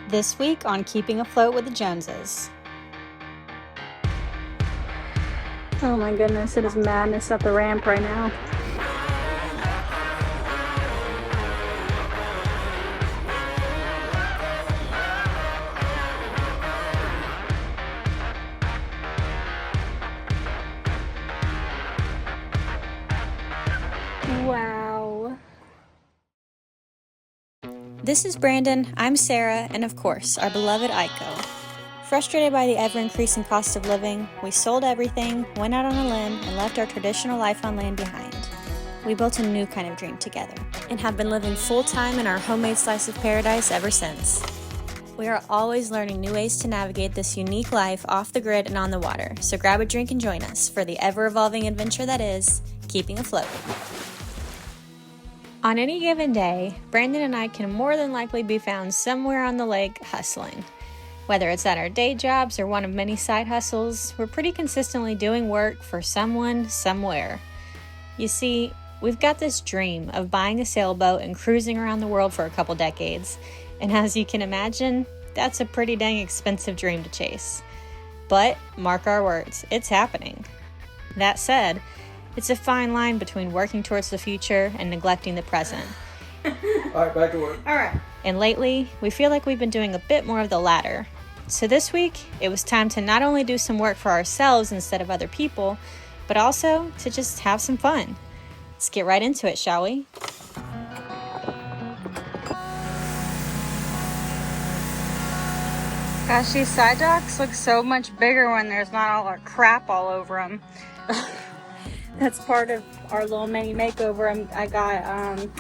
This week on Keeping Afloat with the Joneses. Oh my goodness, it is madness up the ramp right now. Wow. This is Brandon, I'm Sarah, and of course, our beloved Aiko. Frustrated by the ever-increasing cost of living, we sold everything, went out on a limb, and left our traditional life on land behind. We built a new kind of dream together, and have been living full-time in our homemade slice of paradise ever since. We are always learning new ways to navigate this unique life off the grid and on the water, so grab a drink and join us for the ever-evolving adventure that is Keeping Afloat. On any given day, Brandon and I can more than likely be found somewhere on the lake hustling. Whether it's at our day jobs or one of many side hustles, we're pretty consistently doing work for someone, somewhere. You see, we've got this dream of buying a sailboat and cruising around the world for a couple decades, and as you can imagine, that's a pretty dang expensive dream to chase. But, mark our words, it's happening. That said, it's a fine line between working towards the future and neglecting the present. All right, back to work. All right. And lately, we feel like we've been doing a bit more of the latter. So this week, it was time to not only do some work for ourselves instead of other people, but also to just have some fun. Let's get right into it, shall we? Gosh, these side docks look so much bigger when there's not all our crap all over them. That's part of our little mini makeover. I got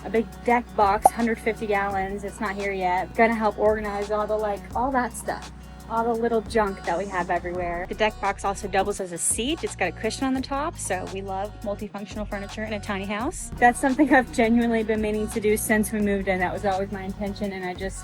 a big deck box, 150 gallons. It's not here yet. Gonna help organize all that stuff. All the little junk that we have everywhere. The deck box also doubles as a seat. It's got a cushion on the top, so we love multifunctional furniture in a tiny house. That's something I've genuinely been meaning to do since we moved in. That was always my intention, and I just,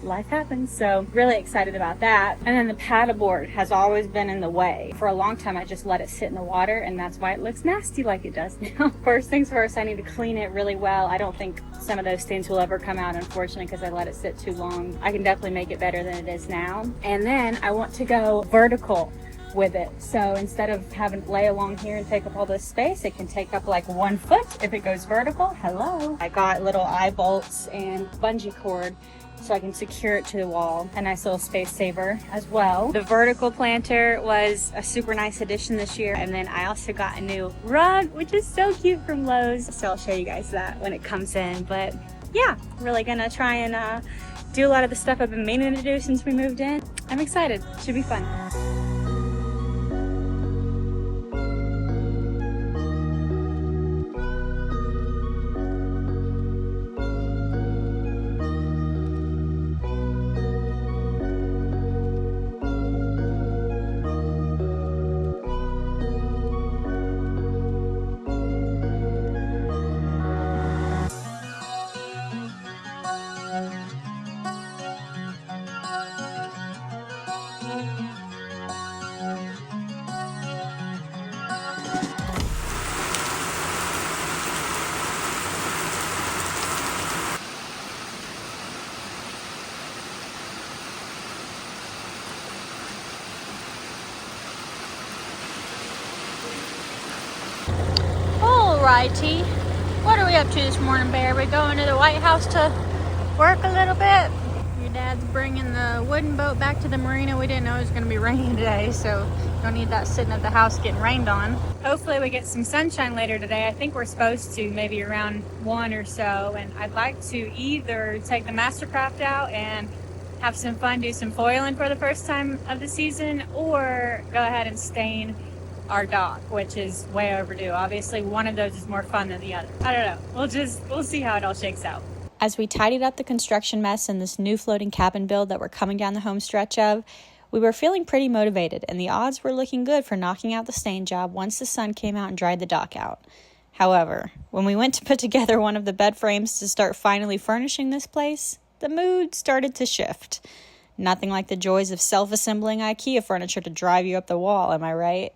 life happens. So really excited about that. And then the paddleboard has always been in the way. For a long time, I just let it sit in the water, and that's why it looks nasty like it does now. First things first, I need to clean it really well. I don't think some of those stains will ever come out, unfortunately, because I let it sit too long. I can definitely make it better than it is now. And then I want to go vertical with it. So instead of having it lay along here and take up all this space, it can take up like 1 foot if it goes vertical. Hello. I got little eye bolts and bungee cord so I can secure it to the wall. A nice little space saver as well. The vertical planter was a super nice addition this year. And then I also got a new rug, which is so cute, from Lowe's. So I'll show you guys that when it comes in. But yeah, really gonna try and do a lot of the stuff I've been meaning to do since we moved in. I'm excited. Should be fun. Alrighty, what are we up to this morning, Bear? We going to the White House to work a little bit. Your dad's bringing the wooden boat back to the marina. We didn't know it was going to be raining today, so don't need that sitting at the house getting rained on. Hopefully we get some sunshine later today. I think we're supposed to, maybe around 1 or so, and I'd like to either take the Mastercraft out and have some fun, do some foiling for the first time of the season, or go ahead and stain our dock, which is way overdue. Obviously, one of those is more fun than the other. I don't know. We'll see how it all shakes out. As we tidied up the construction mess in this new floating cabin build that we're coming down the home stretch of, we were feeling pretty motivated, and the odds were looking good for knocking out the stain job once the sun came out and dried the dock out. However, when we went to put together one of the bed frames to start finally furnishing this place, the mood started to shift. Nothing like the joys of self-assembling IKEA furniture to drive you up the wall, am I right?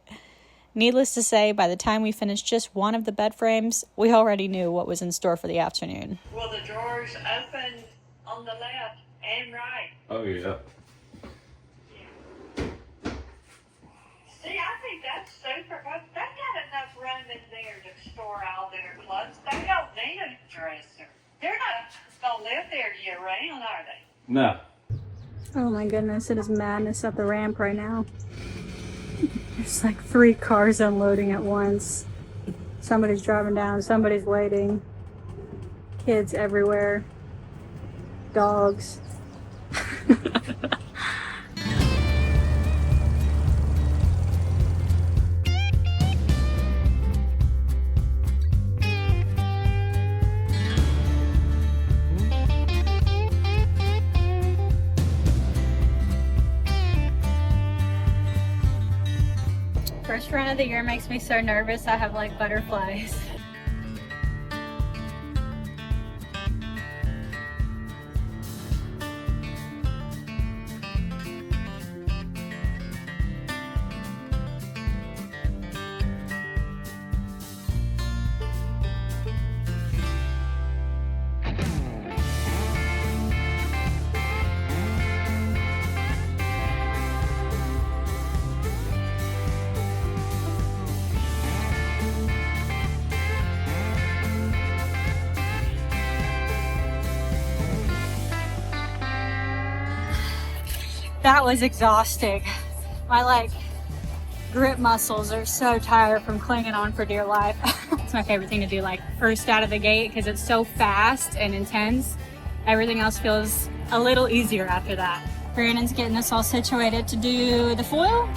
Needless to say, by the time we finished just one of the bed frames, we already knew what was in store for the afternoon. Well, the drawers opened on the left And right. Oh, yeah. See, I think that's super. But they got enough room in there to store all their clothes. They don't need a dresser. They're not gonna live there year round, are they? No. Oh my goodness, it is madness up the ramp right now. There's like 3 cars unloading at once. Somebody's driving down, somebody's waiting. Kids everywhere. Dogs. First run of the year makes me so nervous. I have like butterflies. That was exhausting. My grip muscles are so tired from clinging on for dear life. It's my favorite thing to do, like first out of the gate, because it's so fast and intense. Everything else feels a little easier after that. Brandon's getting us all situated to do the foil.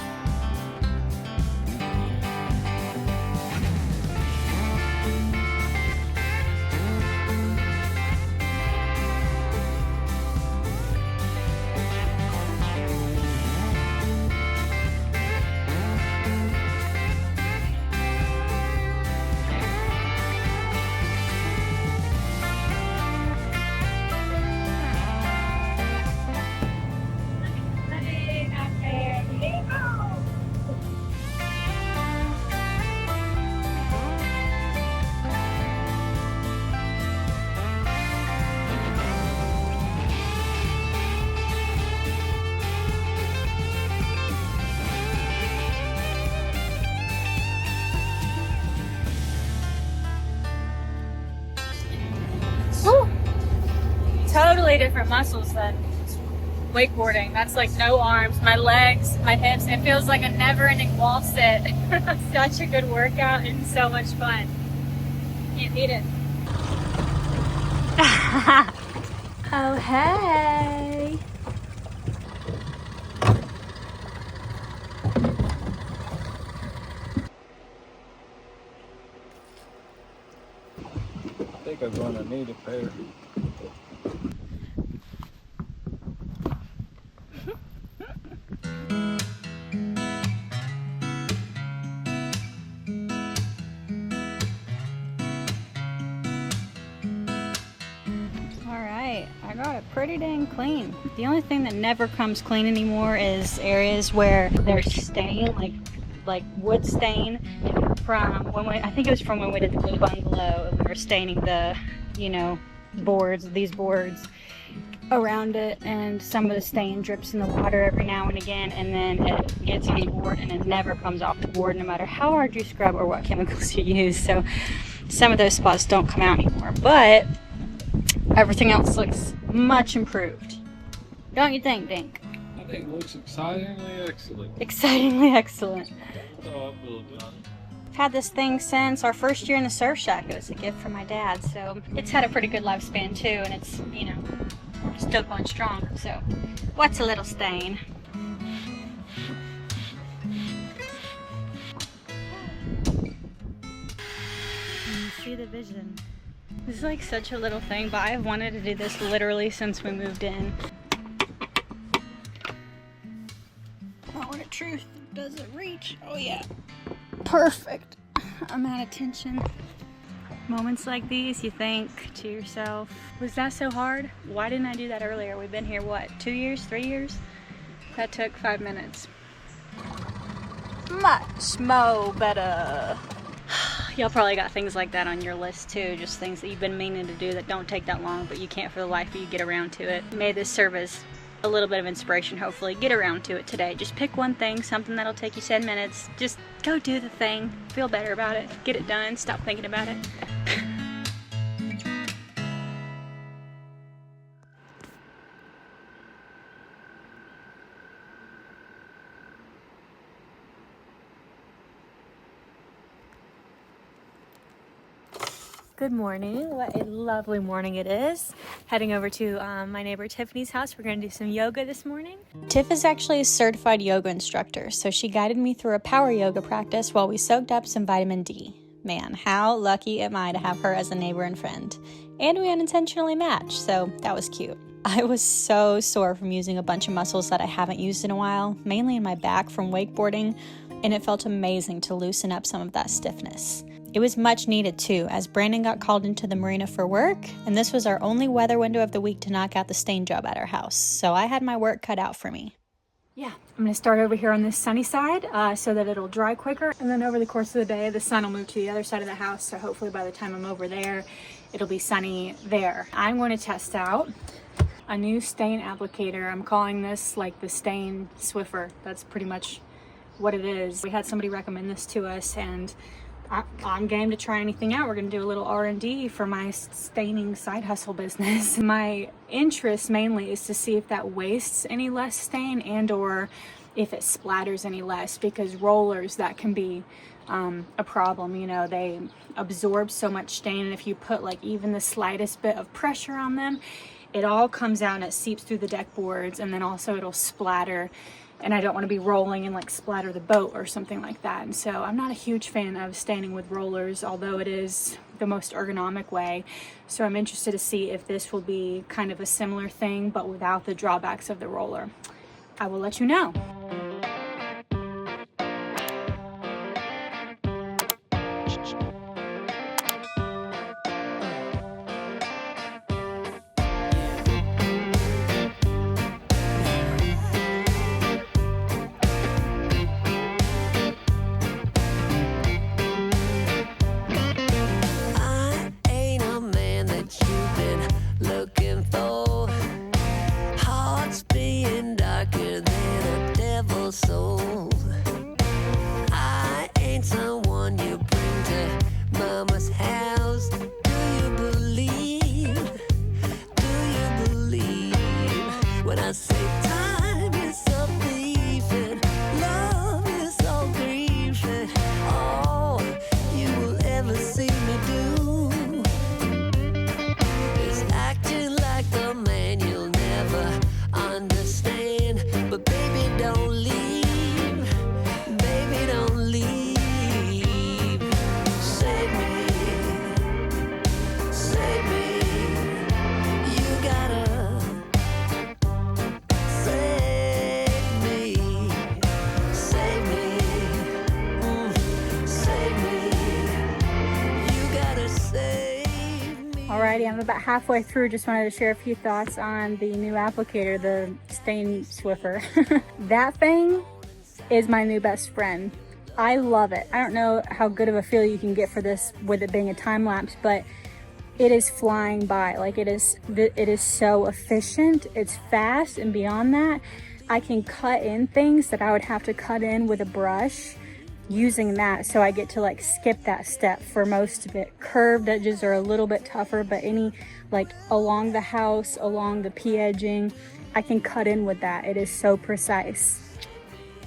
Totally different muscles than wakeboarding. That's like no arms, my legs, my hips. It feels like a never-ending wall sit. Such a good workout and so much fun. Can't beat it. Oh, hey. I think I'm going to need a pair. I got it pretty dang clean. The only thing that never comes clean anymore is areas where there's stain, like wood stain from when I think it was from when we did the blue bungalow and we were staining the, these boards around it, and some of the stain drips in the water every now and again, and then it gets on the board and it never comes off the board no matter how hard you scrub or what chemicals you use. So some of those spots don't come out anymore, but everything else looks much improved. Don't you think, Dink? I think it looks excitingly excellent. Excitingly excellent. Oh, I feel done. I've had this thing since our first year in the surf shack. It was a gift from my dad, so it's had a pretty good lifespan too, and it's, still going strong. So what's a little stain? You see the vision. This is like such a little thing, but I've wanted to do this literally since we moved in. Moment of truth. Does it reach? Oh yeah. Perfect. Amount of tension. Moments like these, you think to yourself, was that so hard? Why didn't I do that earlier? We've been here, what, 2 years, 3 years? That took 5 minutes. Much more better. Y'all probably got things like that on your list too, just things that you've been meaning to do that don't take that long, but you can't for the life of you get around to it. May this serve as a little bit of inspiration, hopefully. Get around to it today. Just pick one thing, something that'll take you 10 minutes. Just go do the thing. Feel better about it. Get it done. Stop thinking about it. Good morning. What a lovely morning it is. Heading over to my neighbor Tiffany's house. We're going to do some yoga this morning. Tiff is actually a certified yoga instructor, so she guided me through a power yoga practice while we soaked up some vitamin D. Man, how lucky am I to have her as a neighbor and friend. And we unintentionally matched, so that was cute. I was so sore from using a bunch of muscles that I haven't used in a while, mainly in my back from wakeboarding, and it felt amazing to loosen up some of that stiffness. It was much needed too, as Brandon got called into the marina for work, and this was our only weather window of the week to knock out the stain job at our house, so I had my work cut out for me. Yeah, I'm going to start over here on this sunny side so that it'll dry quicker, and then over the course of the day, the sun will move to the other side of the house, so hopefully by the time I'm over there, it'll be sunny there. I'm going to test out a new stain applicator. I'm calling this like the stain Swiffer. That's pretty much what it is. We had somebody recommend this to us, and I'm game to try anything out. We're gonna do a little R&D for my staining side hustle business. My interest mainly is to see if that wastes any less stain and or if it splatters any less, because rollers, that can be a problem. You know, they absorb so much stain, and if you put like even the slightest bit of pressure on them, it all comes out and it seeps through the deck boards, and then also it'll splatter. And I don't want to be rolling and like splatter the boat or something like that. And so I'm not a huge fan of staining with rollers, although it is the most ergonomic way. So I'm interested to see if this will be kind of a similar thing, but without the drawbacks of the roller. I will let you know. Alrighty, I'm about halfway through. Just wanted to share a few thoughts on the new applicator, the Stain Swiffer. That thing is my new best friend. I love it. I don't know how good of a feel you can get for this with it being a time lapse, but it is flying by. Like it is so efficient. It's fast, and beyond that, I can cut in things that I would have to cut in with a brush using that, so I get to like skip that step for most of it. Curved edges are a little bit tougher, but any like along the house, along the P edging, I can cut in with that. It is so precise.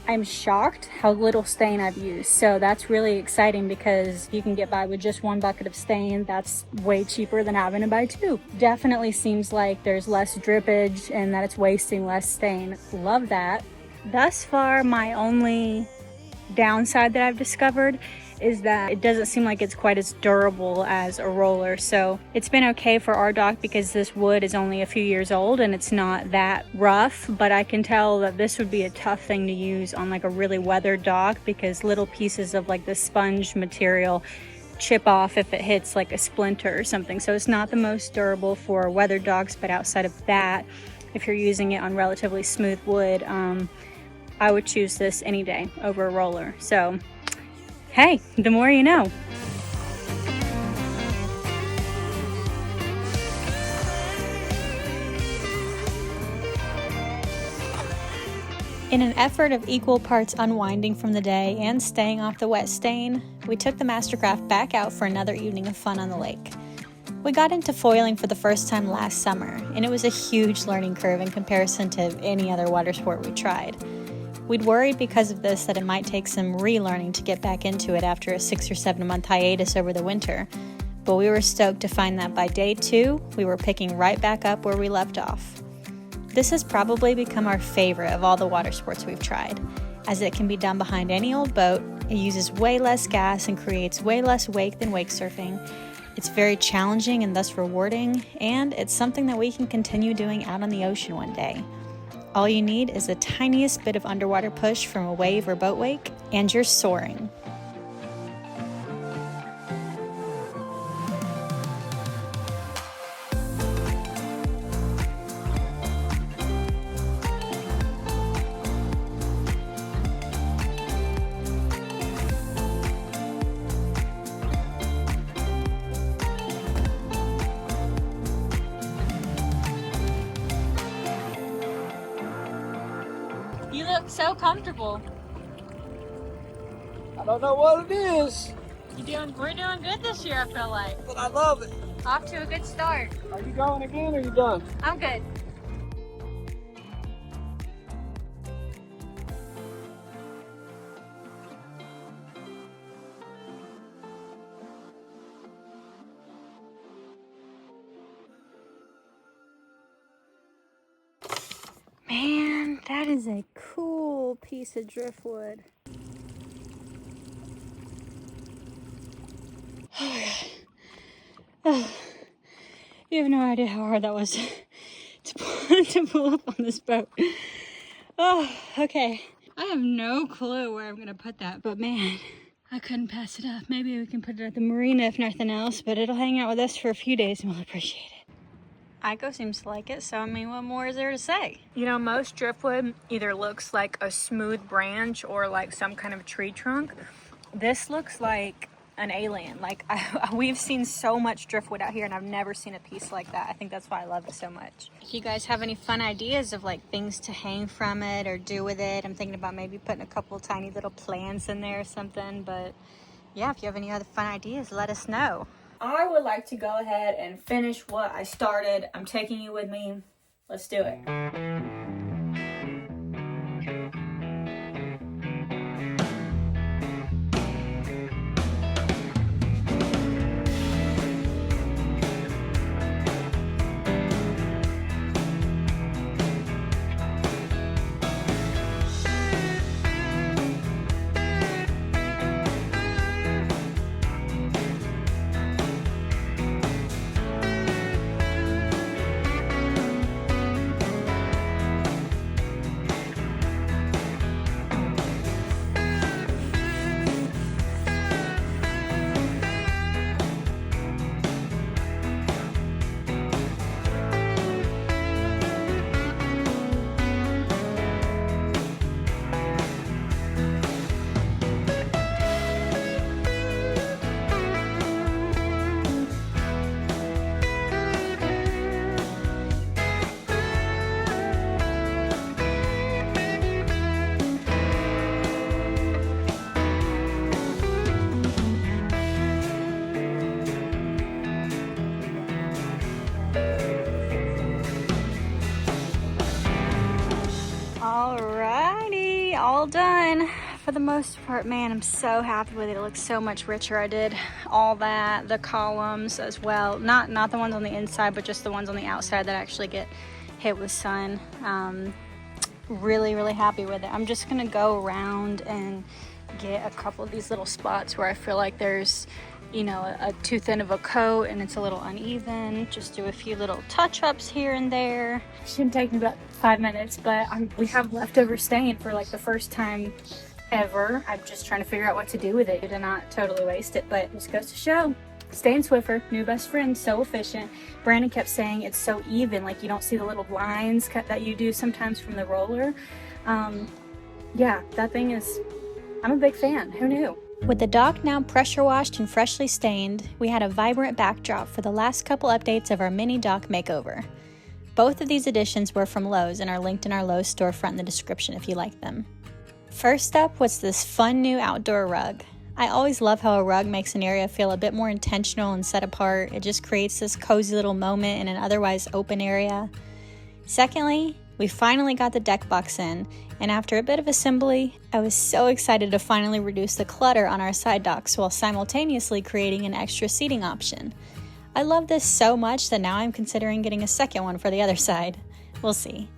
I'm shocked how little stain I've used, so that's really exciting because you can get by with just one bucket of stain. That's way cheaper than having to buy two. Definitely seems like there's less drippage and that it's wasting less stain. Love that. Thus far, my only downside that I've discovered is that it doesn't seem like it's quite as durable as a roller. So it's been okay for our dock because this wood is only a few years old and it's not that rough, but I can tell that this would be a tough thing to use on like a really weathered dock because little pieces of like the sponge material chip off if it hits like a splinter or something. So it's not the most durable for weathered docks, but outside of that, if you're using it on relatively smooth wood, I would choose this any day over a roller. So, hey, the more you know. In an effort of equal parts unwinding from the day and staying off the wet stain, we took the Mastercraft back out for another evening of fun on the lake. We got into foiling for the first time last summer, and it was a huge learning curve in comparison to any other water sport we tried. We'd worried because of this that it might take some relearning to get back into it after a 6 or 7 month hiatus over the winter, but we were stoked to find that by day 2, we were picking right back up where we left off. This has probably become our favorite of all the water sports we've tried, as it can be done behind any old boat, it uses way less gas and creates way less wake than wake surfing. It's very challenging and thus rewarding, and it's something that we can continue doing out on the ocean one day. All you need is the tiniest bit of underwater push from a wave or boat wake, and you're soaring. You look so comfortable. I don't know what it is, We're doing good this year, I feel like. but I love it. Off to a good start. Are you going again or are you done? I'm good. Man, that is a cool piece of driftwood. Oh, you have no idea how hard that was to pull up on this boat. Oh, okay. I have no clue where I'm gonna put that, but man, I couldn't pass it up. Maybe we can put it at the marina if nothing else, but it'll hang out with us for a few days and we'll appreciate it. Iko seems to like it, so I mean, what more is there to say? You know, most driftwood either looks like a smooth branch or like some kind of tree trunk. This looks like an alien. Like, we've seen so much driftwood out here and I've never seen a piece like that. I think that's why I love it so much. If you guys have any fun ideas of like things to hang from it or do with it, I'm thinking about maybe putting a couple tiny little plants in there or something. But yeah, if you have any other fun ideas, let us know. I would like to go ahead and finish what I started. I'm taking you with me. Let's do it. Alrighty, all done for the most part. Man, I'm so happy with it. It looks so much richer. I did all that, the columns as well. Not the ones on the inside, but just the ones on the outside that actually get hit with sun. Really, really happy with it. I'm just gonna go around and get a couple of these little spots where I feel like there's, you know, a too thin of a coat and it's a little uneven. Just do a few little touch-ups here and there. Shouldn't take me about 5 minutes, but we have leftover stain for like the first time ever. I'm just trying to figure out what to do with it to not totally waste it, but this goes to show. Stain Swiffer, new best friend, so efficient. Brandon kept saying it's so even, like you don't see the little lines that you do sometimes from the roller. Yeah, that thing is, I'm a big fan. Who knew? With the dock now pressure washed and freshly stained, we had a vibrant backdrop for the last couple updates of our mini dock makeover. Both of these additions were from Lowe's and are linked in our Lowe's storefront in the description if you like them. First up was this fun new outdoor rug. I always love how a rug makes an area feel a bit more intentional and set apart. It just creates this cozy little moment in an otherwise open area. Secondly, we finally got the deck box in, and after a bit of assembly, I was so excited to finally reduce the clutter on our side docks while simultaneously creating an extra seating option. I love this so much that now I'm considering getting a second one for the other side. We'll see.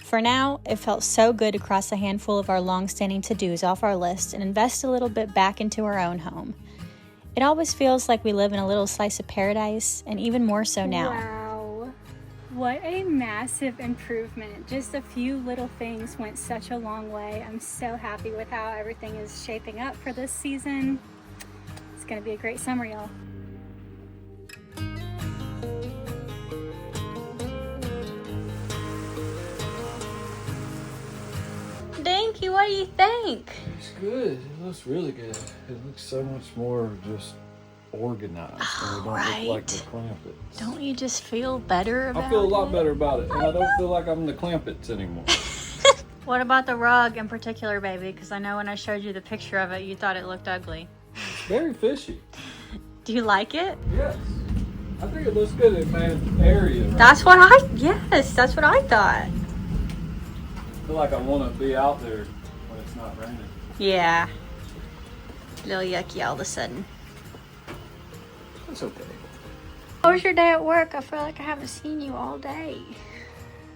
For now, it felt so good to cross a handful of our long-standing to-dos off our list and invest a little bit back into our own home. It always feels like we live in a little slice of paradise, and even more so now. Wow, what a massive improvement. Just a few little things went such a long way. I'm so happy with how everything is shaping up for this season. It's gonna be a great summer, y'all. Dinky, what do you think? It's good. It looks really good. It looks so much more just organized. And we don't look like the Clampets. Don't you just feel better about it? I feel a lot better about it. And I don't feel like I'm the Clampets anymore. What about the rug in particular, baby? Because I know when I showed you the picture of it, you thought it looked ugly. It's very fishy. Do you like it? Yes. I think it looks good in an area. Right? That's what I thought. I feel like I want to be out there when it's not raining. Yeah. A little yucky all of a sudden. It's okay. How was your day at work? I feel like I haven't seen you all day.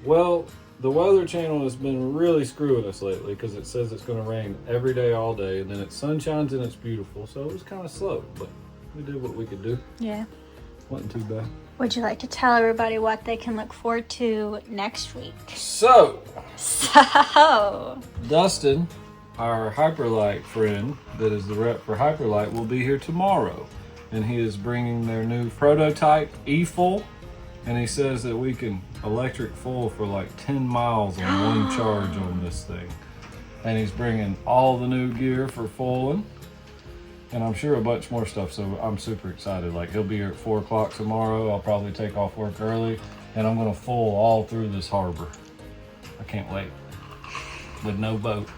Well, the Weather Channel has been really screwing us lately because it says it's going to rain every day, all day, and then it sunshines and it's beautiful. So it was kind of slow, but we did what we could do. Yeah. Wasn't too bad. Would you like to tell everybody what they can look forward to next week? So, So, Dustin, our Hyperlight friend that is the rep for Hyperlight, will be here tomorrow. And he is bringing their new prototype e-full. And he says that we can electric full for like 10 miles on one charge on this thing. And he's bringing all the new gear for fulling. And I'm sure a bunch more stuff, so I'm super excited. Like, he'll be here at 4 o'clock tomorrow. I'll probably take off work early, and I'm gonna full all through this harbor. I can't wait. With no boat.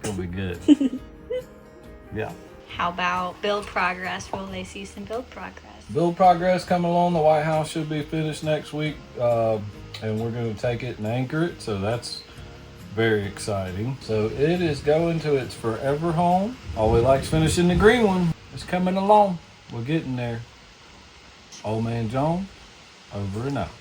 It'll be good. Yeah. how about build progress? Will they see some build progress? Build progress coming along. The White House should be finished next week, and we're gonna take it and anchor it, so that's very exciting. So it is going to its forever home. Always likes finishing the green one. It's coming along. We're getting there. Old Man John, over and out.